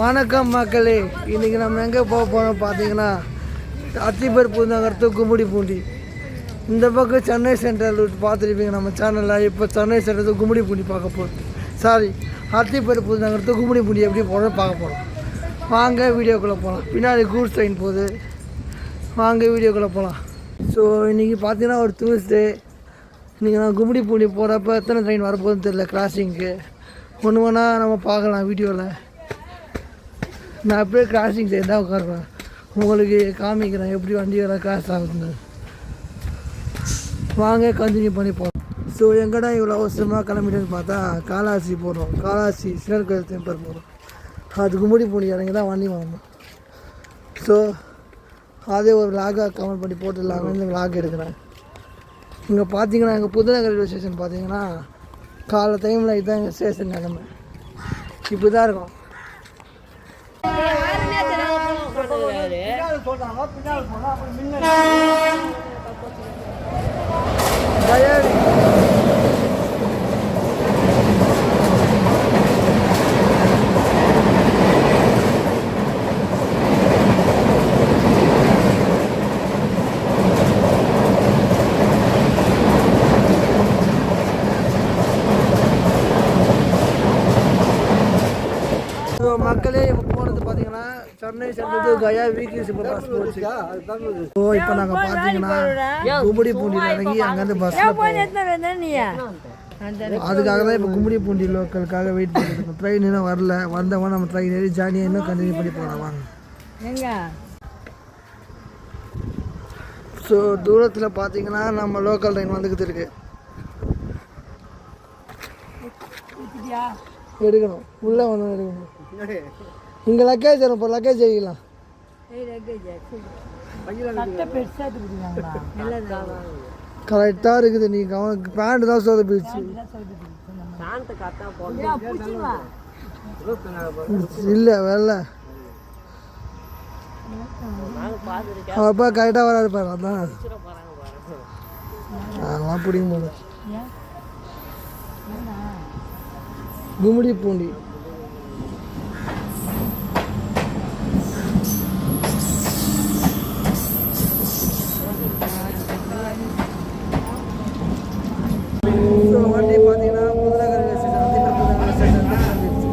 வணக்கம் மக்களே, இன்றைக்கி நம்ம எங்கே போக போகிறோம் பார்த்தீங்கன்னா அத்திப்பருப்பு நகரத்து கும்மிடிப்பூண்டி. இந்த பக்கம் சென்னை சென்ட்ரல் பார்த்துருப்பீங்க நம்ம சேனலில். இப்போ சென்னை சென்ட்ரல் கும்மிடிப்பூண்டி பார்க்க போகிறோம். சாரி, அத்திப்பருப்பு நகரத்து கும்மிடிப்பூண்டி எப்படி போகிறோம் பார்க்க போகிறோம். வாங்க வீடியோக்குள்ளே போகலாம். பின்னாடி கூட்ஸ் ட்ரெயின் போகுது, வாங்க வீடியோக்குள்ளே போகலாம். ஸோ இன்றைக்கி பார்த்தீங்கன்னா ஒரு டியூஸ்டே. இன்றைக்கி நான் கும்மிடிப்பூண்டி போகிறப்ப எத்தனை ட்ரெயின் வரப்போகுதுன்னு தெரியல கிராசிங்க்கு. ஒன்று ஒன்றா நம்ம பார்க்கலாம் வீடியோவில். நான் அப்படியே கிராசிங் சைடு தான் உட்காருவேன், உங்களுக்கு காமிக்கிறேன் எப்படி வண்டியெல்லாம் கிராஸ் ஆகுதுன்னு. வாங்க கண்டினியூ பண்ணி போகிறோம். ஸோ எங்கடா இவ்வளோ அவசரமாக கிளம்பிட்டுன்னு பார்த்தா காலாசி போகிறோம். காலாசி சிறர் கோயில் டெம்பிள் போகிறோம். அது கும்மிடிப்பூண்டி இறங்கி தான் வண்டி வாங்கணும். ஸோ அதே ஒரு விலாகாக கமெண்ட் பண்ணி போட்டுடலாமே இந்த விலாக் எடுக்கிறேன். இங்கே பார்த்தீங்கன்னா எங்கள் புதுநகர் ரயில்வே ஸ்டேஷன் பார்த்தீங்கன்னா காலை டைமில் இதுதான் எங்கள் ஸ்டேஷன் நிலமை. இப்படி தான் இருக்கும். மக்களே இப்போ போகிறது பார்த்தீங்கன்னா Chennai central Gaya weekly superfast போச்சு. ஸோ இப்போ நாங்கள் பார்த்தீங்கன்னா கும்மிடிப்பூண்டியில் இறங்கி அங்கேருந்து பஸ்ஸில் அதுக்காக தான் இப்போ கும்மிடிப்பூண்டி லோக்கலுக்காக வெயிட் பண்ணிட்டு இருக்கோம். ட்ரெயின் இன்னும் வரல. வந்தவங்க நம்ம ட்ரெயின் ஏறி ஜாலியாக இன்னும் கண்டினியூ பண்ணி போகலாம் வாங்க. ஸோ தூரத்தில் பார்த்தீங்கன்னா நம்ம லோக்கல் ட்ரெயின் வந்துக்கிட்டு இருக்கு. எடுக்கணும், உள்ளே வந்து எடுக்கணும். இங்கே லக்கேஜ் வரும், இப்போ லக்கேஜ் வைக்கலாம். கரெக்டாக இருக்குது. நீ பேண்ட் தான் சொதப்பிடுச்சு. இல்லை வெள்ள அப்பா கரெக்டாக வராது பாரு. அதான் அதெல்லாம் பிடிக்கும் போது கும்மிடிப்பூண்டி. ஸோ வண்டி பார்த்தீங்கன்னா புதுநகர் ரயில்வே ஸ்டேஷன் அத்திப்பருப்பு ரயில்வே ஸ்டேஷன் வந்துருச்சு.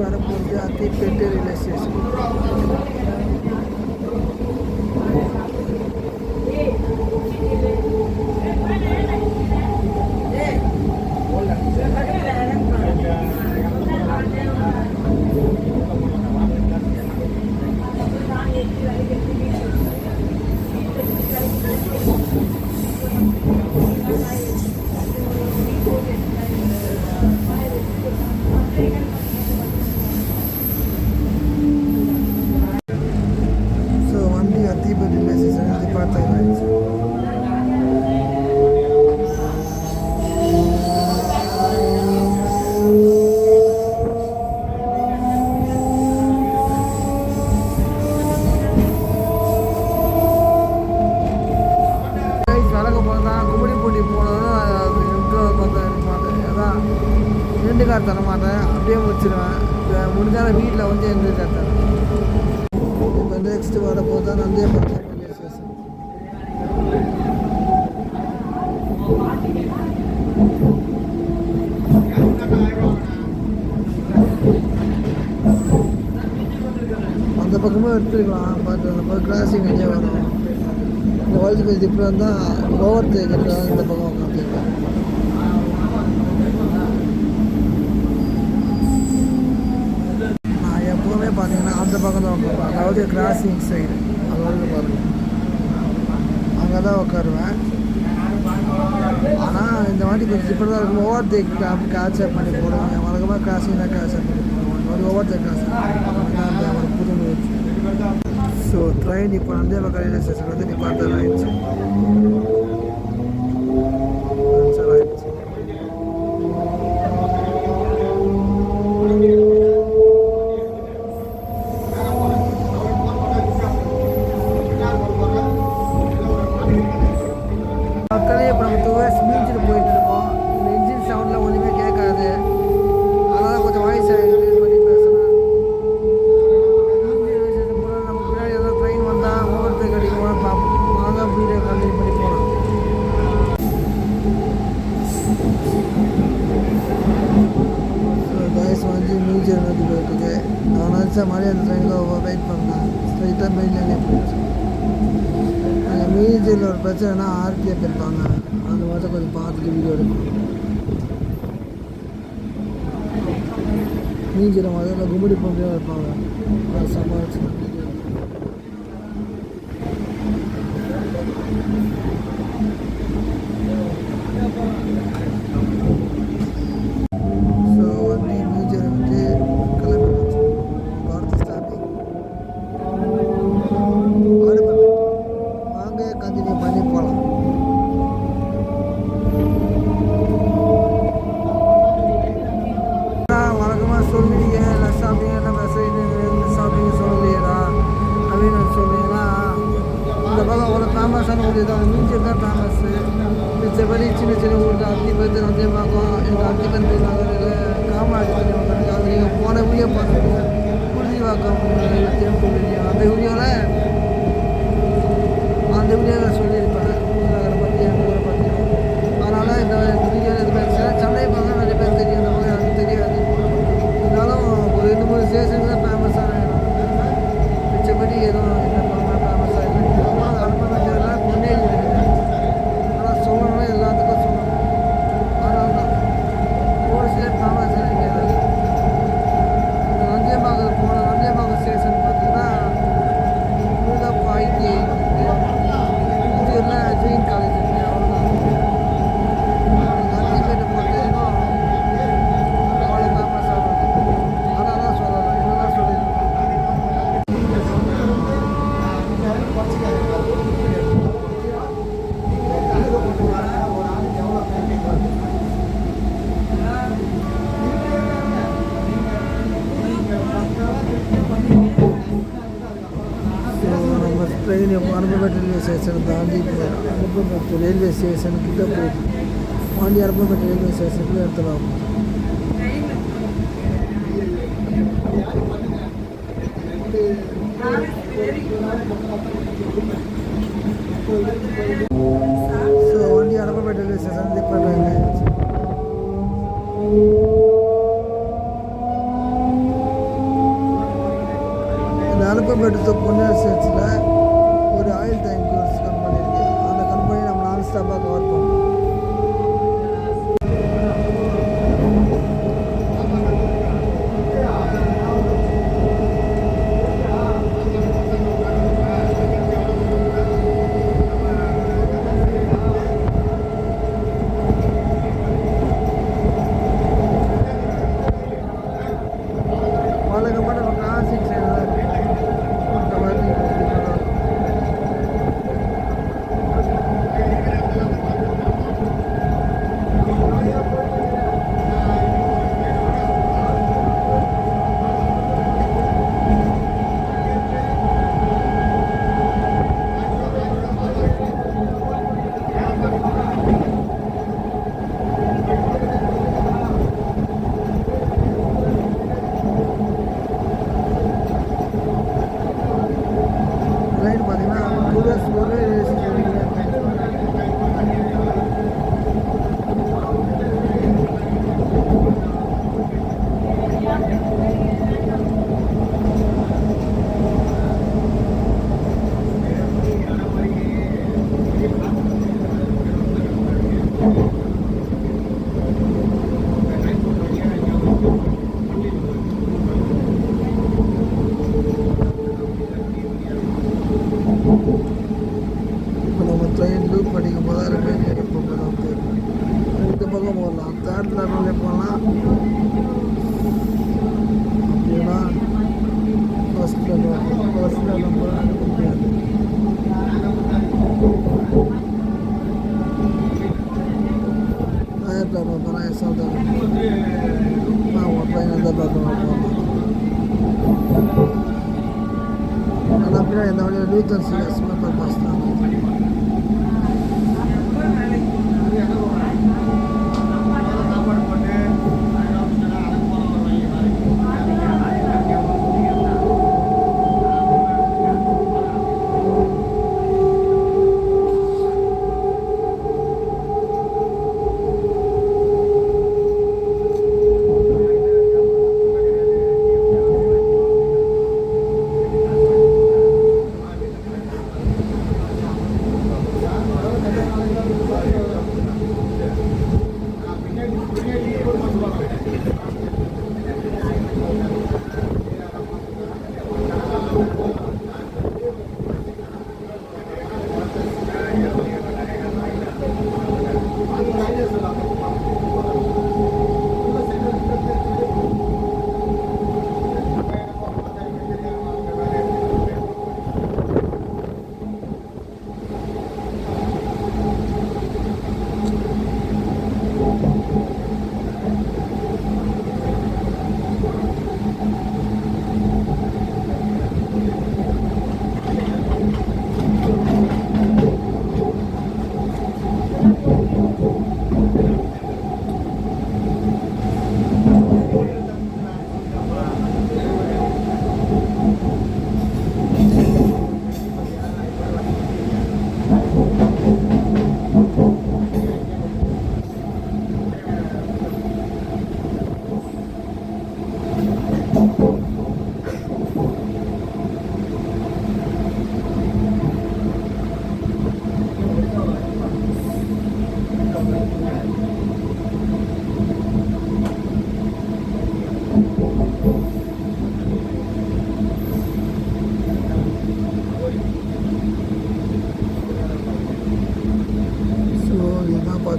வரப்போகுது Athipet railway station. Athipet railway station பார்த்தாச்சு. கலக்க போனதான் கும்மிடிப்பூண்டி போனதும் அது எங்கே இருக்க மாட்டேன். அதான் ரெண்டு கார் தர மாட்டேன், அப்படியே முடிச்சிடுவேன். முடிஞ்சாலும் வீட்டில் வந்து எந்த கார் தரேன். இப்போ நெக்ஸ்ட் வரப்போது தான் நந்தியாபுரம் ரயில்வே ஸ்டேஷன். அந்த பக்கமும் எடுத்துருக்கலாம், பட் அந்த பக்கம் கிராசிங் நிறைய வரும். இந்த வயசு கொஞ்சம் டிஃப்ரெண்ட் தான். ஓவர் டேக் இந்த பக்கம் உட்காந்துருக்கேன். நான் எப்போவுமே பார்த்தீங்கன்னா அந்த பக்கம் தான் உட்காருவேன், அதாவது கிராசிங் சைடு. அதாவது பாருங்கள் அங்கே தான் உட்காருவேன். ஆனால் இந்த வாட்டி கொஞ்சம் டிஃப்ரெண்ட் தான் இருக்கும். ஓவர் டேக் அப்படி கேட்சப் பண்ணி போடுவாங்க. வழக்கமாக கிராசிங் தான் கேட்சப் பண்ணி போடுவாங்க. ஒரு ஓவர் டேக் கேட்சப் புது முயற்சி. ஸோ ட்ரெயின் இப்போ நந்தியாபுரம் ரயில்வே ஸ்டேஷன் வந்து டிபார்ட்டர் ஆகிடுச்சு. நினச்சா மாதிரி அந்த ட்ரெயினுக்கு வெயிட் பண்ணேன். ஸ்ட்ரைட்டாக மெயின்லேயே போயிடுச்சு. அங்கே மியூசியில் ஒரு பிரச்சனைனா ஆர்பிஎஃப் இருப்பாங்க, அது மட்டும் கொஞ்சம் பார்த்துட்டு வீடியோ எடுக்கணும். மியூசியில் முதல்ல கும்படி பூண்டியும் இருப்பாங்க, அதை சமாளிச்சு மியூசியம் தான் ஃபேமஸ்ஸு. மிச்சபடி சின்ன சின்ன ஊருக்கு அத்திப்பத்து நந்தியம்பாக்கம், எனக்கு அத்திப்பத்து நகரில் காமராஜ் தெரியும், அது நீங்கள் போன வீடியோ பார்த்துருக்கீங்க. புழுதிவாக்கம் தெரியும், அந்த வீடியோவில் சொல்லியிருப்பேன் நகரை பற்றி, அந்த ஊரை பற்றி. அதனால் இந்த வீடியோவில் இது பேசுகிறேன். சென்னை பார்த்தா நிறைய பேர் தெரியும், அந்த மாதிரி எனக்கு தெரியாது. இருந்தாலும் ஒரு 2-3 ஸ்டேஷனுக்கு தான் ஃபேமஸான இடம். மிச்சபடி எதுவும் என்ன பண்ணால் ஃபேமஸாக இல்லை. அனுபவம் பொன்னேரி இருக்குது, ஆனால் சொல்லணும் எல்லாத்துக்கும் சொல்லணும். அதனால தான் ஒரு சில ஃபேமஸ் கிடைக்காது. இந்த நந்தியம்பாக்கம் போன நந்தியம்பாக்கம் ஸ்டேஷன் பார்த்தீங்கன்னா ஐடிஐ இன்ஜூரில் ஜெயின் காலேஜ் இருக்குது, அவ்வளோதான். நந்திப்பேட்டை பொறுத்த வரைக்கும் அவ்வளோ ஃபேமஸ் ஆகும். அதனால தான் சொல்லலாம், என்னதான் சொல்லியிருக்கோம். நம்ம ட்ரெயின் அனுப்பப்பட்ட ரயில்வே ஸ்டேஷனை தாண்டி அனுப்பப்பட்ட ரயில்வே ஸ்டேஷனுக்கிட்ட போகுது. பாண்டி அனுப்பப்பட்ட ரயில்வே ஸ்டேஷனுக்குள்ள எடுத்துலாம். ஸோ வண்டி அனுப்பப்பட்ட ரயில்வே ஸ்டேஷன் நிப்பாட்டுறாங்க. இந்த அனுப்பப்பட்ட பொன்னேரி ஸ்டேஷனில் ஒரு ஆயில் டேங்கர்ஸ் கம்பெனி இருக்குது. அந்த கம்பெனி நம்ம நான் ஸ்டாப்பாக கவர் பண்ணோம். வழக்கமாக நம்ம கிளாசிக் சைடில் தான் இருக்குது. அந்த மாதிரி ட்ரெயின் பார்த்தீங்கன்னா டூரிஸ்ட் ஒரு இப்போ நம்ம ட்ரெயின் லூப் படிக்கும் போது ரிட்டைன் எடுப்போம் தான் தெரியும். இந்த பக்கம் போகலாம், தேர்ட் லெவலில் போகலாம். அப்படின்னா ஃபர்ஸ்ட் லெவல் போக அனுப்ப முடியாது. தேர்ட் லெவல் போனால் எஸ்ஆர் நான் ஒரு ட்ரெயின் அந்த பக்கம் போகலாம். ஆனால் பின்னாடி இந்த வழியில் லூத்தர் சீரியஸ் மெம்பர் பாஸ் தான்.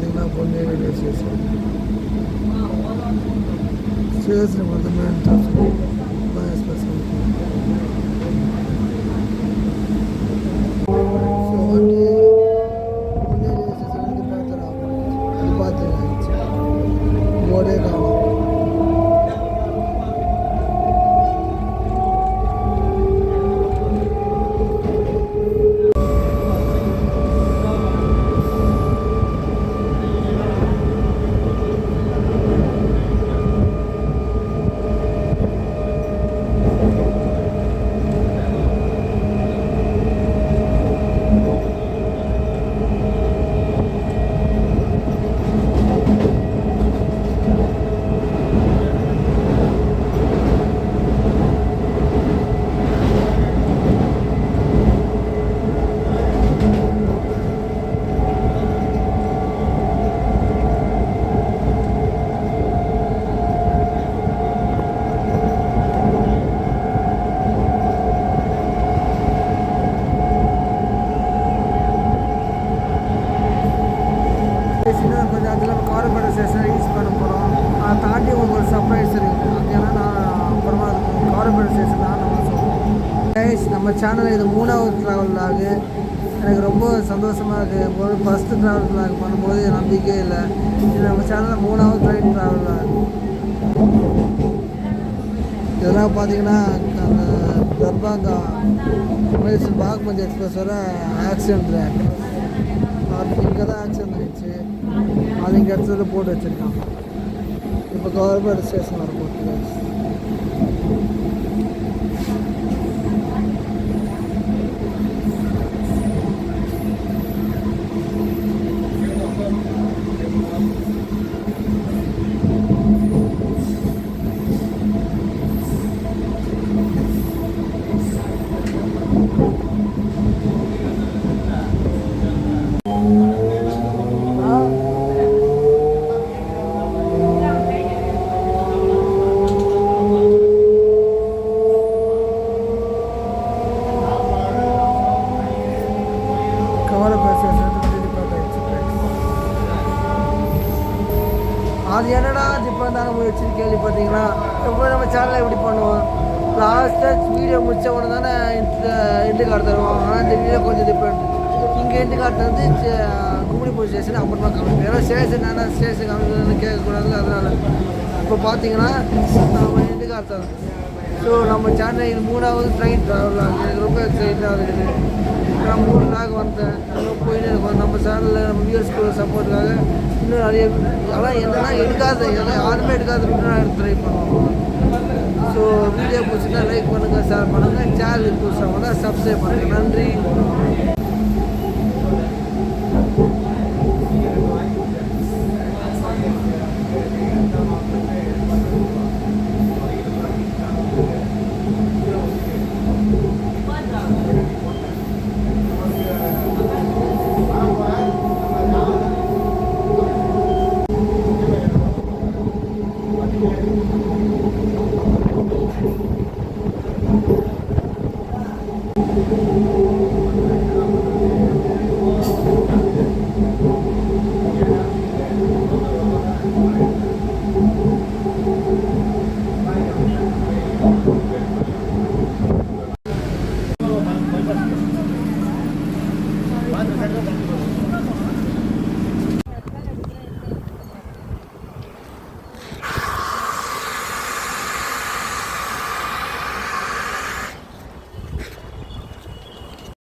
பார்த்தீங்கன்னா பொண்ணு ரயில்வே ஸ்டேஷன் பார்த்தோம்னா எக்ஸ்பிரஸ் போர்டே காணும். கொஞ்சம் அதில் காரப்பேட்டை ஸ்டேஷனை யூஸ் பண்ண போகிறோம். அதை தாண்டி உங்களுக்கு ஒரு சர்ப்ரைஸ் இருக்குது. அது ஏன்னா நான் அப்புறமா அதுக்கு காரப்பேட்டை ஸ்டேஷன் தான் நம்ம சொல்லுவோம். நம்ம சேனலில் இது 3வது ட்ராவல் விலாகு. எனக்கு ரொம்ப சந்தோஷமாக இருக்குது. ஒரு ஃபஸ்ட்டு ட்ராவல் விலாக் பண்ணும்போது நம்பிக்கையே இல்லை. இது நம்ம சேனலில் 3வது ட்ராவல் விலாக். இதெல்லாம் பார்த்தீங்கன்னா அந்த தர்பாங்கா மைசூர் பாக்மதி எக்ஸ்பிரஸ் வர ஆக்சிடென்ட் ட்ராக். அது இங்கே தான் ஆக்சிடென்ட் ஆகிடுச்சு. அது இங்கே இடத்துல போட்டு வச்சுருக்காங்க. இப்போ கவர்மெண்ட் ஸ்டேஷன் வர போட்டு அது என்னடா இப்போ தானே முயற்சி கேள்விப்பட்டீங்கன்னா எப்போ நம்ம சேனலில் எப்படி பண்ணுவோம். லாஸ்ட்டாக வீடியோ முடித்த உடனே தானே எண்டு கார்டு தருவோம். ஆனால் இந்த வீடியோ கொஞ்சம் டிஃப்ரெண்ட். இங்கே எண்டு கார்டு வந்து கும்படி போலீஸ் ஸ்டேஷன் அப்புறமா காமிப்போம். ஏன்னா ஸ்டேஷன் என்ன ஸ்டேஷன் காமிக்கணும்னு கேட்கக்கூடாது. அதனால் இப்போ பார்த்தீங்கன்னா நம்ம எண்டு கார்டு தரோம். ஸோ நம்ம சேனலில் 3வது ட்ரெயின் ட்ராவல் ஆகுது. எனக்கு ரொம்ப எக்ஸைட்டாக இருக்குது. நான் 3 நாள் வந்தேன். அங்கே போயின்னு இருக்கோம். நம்ம சேனலில் நம்ம வியூவர்ஸ்க்கு சப்போர்ட்டுக்காக இன்னும் நிறைய ஆனால் என்னென்னா எடுக்காத யாருமே எடுக்காத நான் ட்ரை பண்ணுவோம். ஸோ வீடியோ பிடிச்சின்னா லைக் பண்ணுங்கள், ஷேர் பண்ணுங்கள். சேனலுக்கு புதுசாக சப்ஸ்கிரைப் பண்ணுங்கள். நன்றி.